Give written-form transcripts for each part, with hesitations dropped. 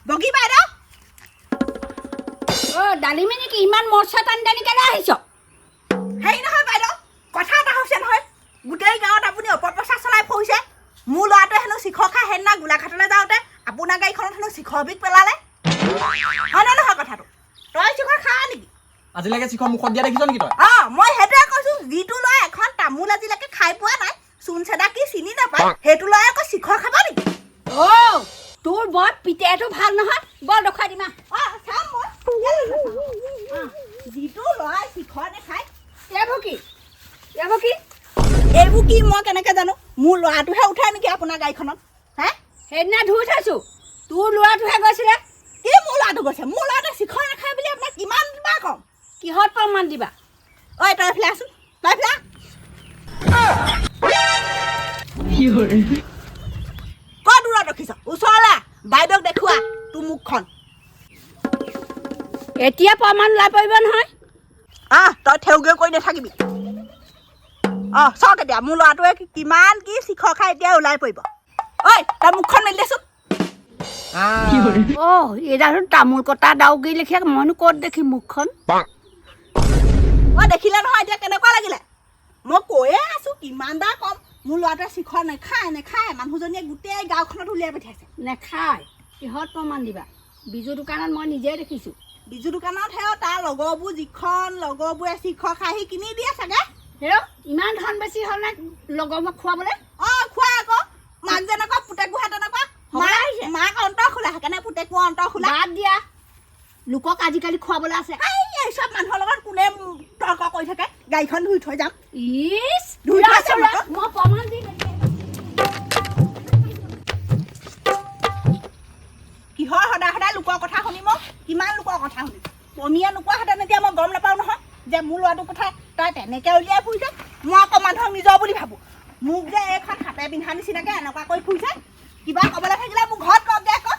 বগী বাইদেউ ডালিমী নেকি ইমান মৰ্চা টানি টানি কেনে আহিছ হেৰি নহয় বাইদেউ কথা এটা হৈছে নহয় গোটেই গাঁৱত আপুনি অপপ্ৰচাৰ চলাই ফুৰিছে মোৰ ল'ৰাটোৱে হেনো শিখৰ খাই সেইদিনা গোলাঘাটলৈ যাওঁতে আপোনাৰ গাড়ীখনত হেনো শিখৰ বিষ পেলালে হয়নে নহয় কথাটো তই শিখৰ খা নেকি আজিলৈকে শিখৰ মুখত দিয়া দেখিছ নেকি তই মই সেইটোৱে কৈছো যিটো ল'ৰাই এখন তামোল আজিলৈকে খাই পোৱা নাই চূণ চেদা কি চিনি নাপায় সেইটো ল'ৰাই আকৌ শিখৰ খাব নেকি তোৰ বৰ পিতেটো ভাল নহয় বৰ দেখুৱাই দিমা চাম মই যিটো ল'ৰাই শিখৰ নেখায় এইবোৰ কি মই কেনেকে জানো মোৰ ল'ৰাটোহে উঠাই নেকি আপোনাৰ গাড়ীখনত হে সেইদিনা ধুই থৈছো তোৰ ল'ৰাটোহে গৈছিলে কি মোৰ ল'ৰাটো গৈছে মোৰ ল'ৰাটোৱে শিখৰ নাখায় বুলি আপোনাক কিমান বাৰ ক'ম কিহত প্ৰমাণ দিবা ঐ তই ফেলে আছোন তই ফেলে ক'ত দূৰত ৰখিছ ওচৰলৈ বাইদেউক দেখুওৱা তোৰ মুখখন এতিয়া প্ৰমাণ ওলাই পৰিব নহয় তই থেউগে কৰি নাথাকিবি চাওক এতিয়া মোৰ ল'ৰাটোৱে কিমান কি শিখৰ খাই এতিয়া ওলাই পৰিব ঐ তই মুখখন মেলি দেচোন এইডাল তামোল কটা ডাউগি লেখীয়া মইনো ক'ত দেখিম মুখখন দেখিলে নহয় এতিয়া কেনেকুৱা লাগিলে মই কৈয়ে আছো কিমান বাৰ ক'ম মোৰ ল'ৰাটোৱে শিখৰ নেখায় মানুহজনীয়ে গোটেই গাঁওখনত উলিয়াই পঠিয়াইছে নেখায় কিহত প্ৰমাণ দিবা বিজু দোকানত মই নিজে দেখিছোঁ বিজু দোকানত তাৰ লগৰবোৰ যিখন লগৰবোৰে শিখৰ খাই সি কিনি দিয়ে চাগে ইমান ধন বেছি হ'ল নে লগৰবোৰক খুৱাবলৈ খোৱা আকৌ মাক যেনেকুৱা পুতেকবোৰহে তেনেকুৱা মাক অন্তৰ খোলা সেইকাৰণে পুতেকবোৰ অন্তৰ খোলা বাদ দিয়া লোকক আজিকালি খুৱাবলৈ আছে এই চব মানুহৰ লগত কোনে তৰ্ক কৰি থাকে গাড়ীখন ধুই থৈ যাম ধুই থৈ মই প্ৰমাণ দি কিহৰ সদায় লোকৰ কথা শুনি মই কিমান লোকৰ কথা শুনি পনীয়া নোকোৱাহেঁতেন এতিয়া মই গম নাপাওঁ নহয় যে মোৰ ল'ৰাটোৰ কথা তই তেনেকৈ উলিয়াই ফুৰিছে মই আকৌ মানুহক নিজৰ বুলি ভাবোঁ মোক যে এইখন হাতে পিন্ধা নিচিনাকৈ এনেকুৱা কৰি ফুৰিছে কিবা ক'বলৈ থাকিলে মোক ঘৰত কওঁগৈ আকৌ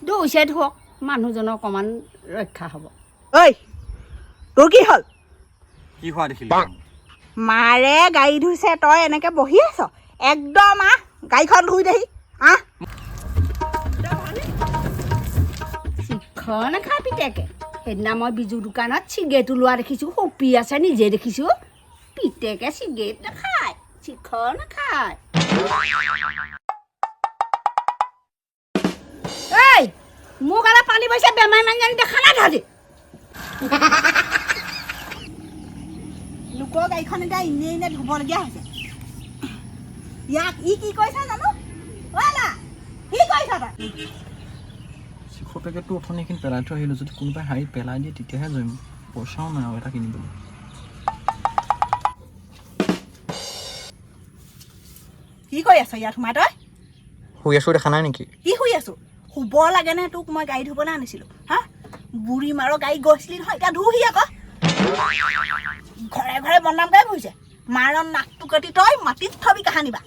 দুইছে ধৰক মানুহজনৰ অকণমান ৰক্ষা হ'ব ঐ তোৰ কি হ'ল কি হোৱা দেখিলি মাৰে গাড়ী ধুইছে তই এনেকৈ বহি আছ একদম গাড়ীখন ধুই দেহি শিখৰ নাখায় পিতেকে সেইদিনা মই বিজু দোকানত চিগেটো লোৱা দেখিছোঁ সপি আছে নিজে দেখিছোঁ পিতেকে চিগেট নাখায় শিখৰ নাখায় এই মোক অলপ পানী পইচা বেমাৰী মানুহজনী দেখা নাই ধৰি লোকৰ গাড়ীখন এতিয়া এনে ধুবলগীয়া হৈছে ইয়াক কি কৈছে জানো কি কৈছ তই শিখৰ পেকেটটো অথনি এইখিনি পেলাই থৈ আহিলোঁ যদি কোনোবাই হাৰি পেলাই দিয়ে তেতিয়াহে যাম পইচাও নাই আৰু এটা কিনিবলৈ কি কৰি আছ ইয়াত সোমাই তই শুই আছোঁ দেখা নাই নেকি কি শুই আছো শুব লাগেনে তোক মই গাড়ী ধুবলৈ আনিছিলোঁ বুঢ়ী মাৰৰ গাড়ী গৈছিলি নহয় এতিয়া ধুহি আকৌ ঘৰে ঘৰে বদনাম গাই ফুৰিছে মাৰৰ নাকটো কাটি তই মাটিত থবি কাহানিবা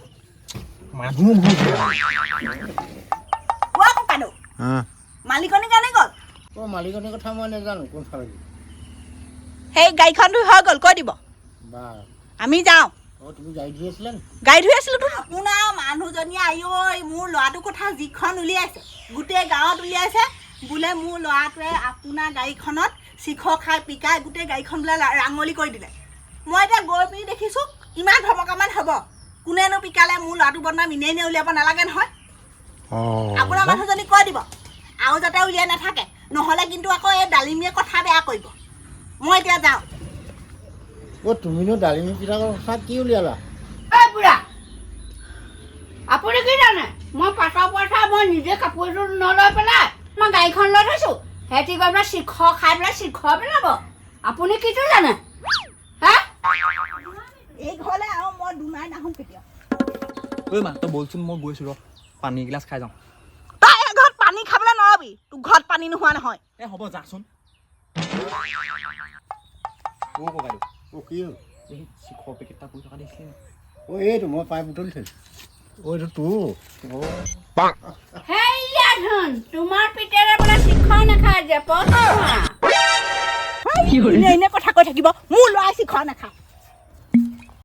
মালিকনী কাৰণে গ'ল মালিকনীৰ কথা মই নাজানো কোনফালে সেই গাড়ীখন ধুই হৈ গ'ল কৈ দিব আমি যাওঁ তুমি গাড়ী ধুই আছিলা গাড়ী ধুই আছিলো তো আপোনাৰ মানুহজনীয়ে আই মোৰ ল'ৰাটোৰ কথা যিখন উলিয়াইছে গোটেই গাঁৱত উলিয়াইছে বোলে মোৰ ল'ৰাটোৱে আপোনাৰ গাড়ীখনত শিখৰ খাই পিকাই গোটেই গাড়ীখন বোলে ৰাঙলি কৰি দিলে মই এতিয়া গৈ পিনি দেখিছোঁ ইমান ধমকামান হ'ব কোনেনো পিকালে মোৰ ল'ৰাটো বদনাম এনেই উলিয়াব নালাগে নহয় আপোনাৰ মানুহজনীক কৈ দিব আৰু যাতে উলিয়াই নাথাকে নহ'লে কিন্তু আকৌ এই ডালিমীয়ে কথা বেয়া কৰিব মই এতিয়া যাওঁ তুমিনো ডালিমী পিঠাকৰ কথা কি উলিয়ালা বুঢ়া আপুনি কি জানে মই পাটৰ পইচা মই নিজে কাপোৰযোৰ নলৈ পেলাই মই গাড়ীখন লৈ থৈছোঁ সিহঁতি গৈ পেলাই শিখৰ খাই পেলাই শিখৰ পেলাব আপুনি কিটো জানে এই ঘৰলৈ আৰু মই দুনাই নাহোঁ কেতিয়াও ঐ মা তই বলচোন মই গৈছোঁ ৰ পানী এগিলাচ খাই যাওঁ তই এই ঘৰত পানী খাবলৈ নোৱাৰবি তোৰ ঘৰত পানী নোহোৱা নহয় হ'ব যাচোন ককাইদেউ কি হ'ল এই শিখৰ পেকেট এটা পৰি থকা দেখিছিলে এইটো মই পাইপ বুটলি থৈছোঁ এইটো তোৰ তোমাৰ পিতেৰে বোলে শিখৰ নাখায় যে এনে কথা কৈ থাকিব মোৰ ল'ৰাই শিখৰ নাখায়